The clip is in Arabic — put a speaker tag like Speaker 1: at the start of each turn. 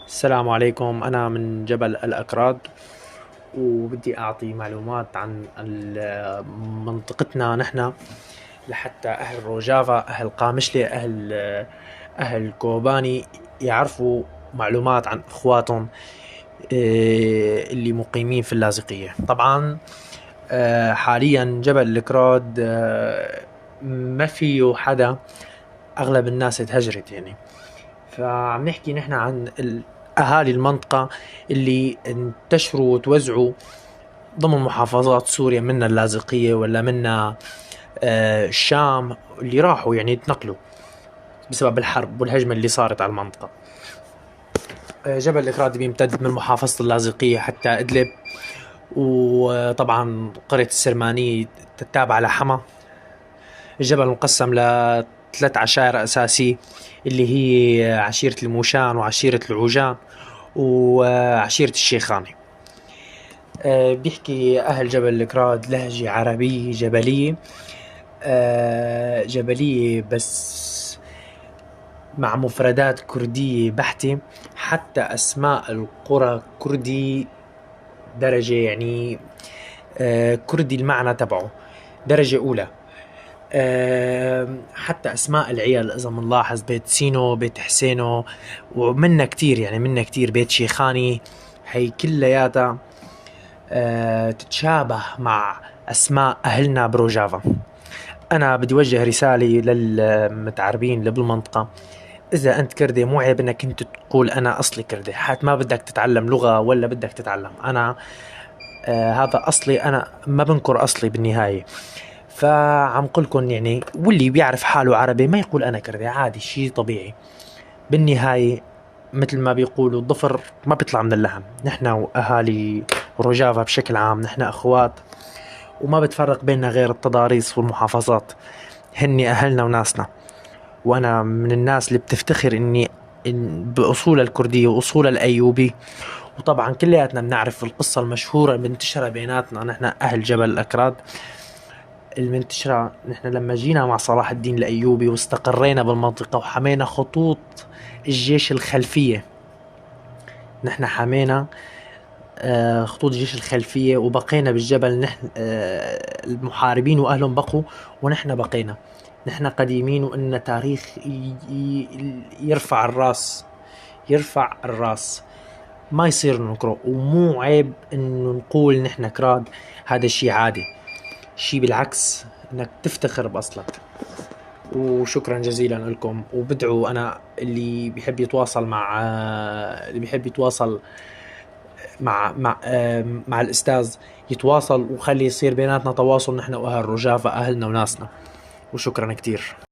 Speaker 1: السلام عليكم. أنا من جبل الأكراد، وبدي أعطي معلومات عن منطقتنا نحن، لحتى أهل روجافا، أهل قامشلي، أهل كوباني يعرفوا معلومات عن إخواتهم اللي مقيمين في اللاذقية. طبعا حاليا جبل الأكراد ما فيه حدا، أغلب الناس تهجرت يعني. فعم نحكي نحن عن أهالي المنطقة اللي انتشروا وتوزعوا ضمن محافظات سوريا، منا اللاذقية ولا منا الشام، اللي راحوا يعني يتنقلوا بسبب الحرب والهجمة اللي صارت على المنطقة. جبل الإكراد بيمتد من محافظة اللاذقية حتى إدلب، وطبعا قرية السرمانية تتابع لحما. الجبل مقسم لثلاث عشائر أساسية، اللي هي عشيرة الموشان وعشيرة العوجان وعشيرة الشيخاني. بيحكي أهل جبل الأكراد لهجة عربية جبلية، جبلية بس مع مفردات كردية بحتة. حتى أسماء القرى كردي درجة، يعني كردي المعنى تبعه درجة أولى. حتى أسماء العيال إذا منلاحظ، بيت سينو، بيت حسينو، ومنا كتير، يعني منا كتير، بيت شيخاني، هي كلياتها تتشابه مع أسماء أهلنا بروجافا. أنا بدي وجه رسالة للمتعربين اللي بالمنطقة: إذا أنت كردي مو عيب إنك أنت تقول أنا أصلي كردي، حتى ما بدك تتعلم لغة ولا بدك تتعلم. أنا هذا أصلي، أنا ما بنكر أصلي بالنهاية. فعم قلكن يعني، واللي بيعرف حاله عربي ما يقول أنا كردي، عادي، شيء طبيعي. بالنهاية مثل ما بيقولوا الضفر ما بيطلع من اللحم. نحن وأهالي روجافا بشكل عام نحن أخوات، وما بتفرق بيننا غير التضاريس والمحافظات. هني أهلنا وناسنا، وأنا من الناس اللي بتفتخر إني بأصول الكردية وأصول الأيوبي. وطبعا كلياتنا بنعرف القصة المشهورة المنتشرة بيناتنا نحن أهل جبل الأكراد. المنتشرة نحن لما جينا مع صلاح الدين الأيوبي واستقرينا بالمنطقة وحمينا خطوط الجيش الخلفية، نحن حمينا خطوط الجيش الخلفية وبقينا بالجبل. نحن المحاربين وأهلهم بقوا ونحن بقينا. نحن قديمين وإن تاريخ يرفع الراس، يرفع الراس، ما يصير ننكره. ومو عيب إنه نقول نحن كراد، هذا الشيء عادي، شيء بالعكس إنك تفتخر بأصلك. وشكرا جزيلا لكم، وبدعو أنا اللي بيحب يتواصل مع مع الأستاذ يتواصل، وخلي يصير بيناتنا تواصل نحن وأهل رجافة، أهلنا وناسنا. وشكرا كتير.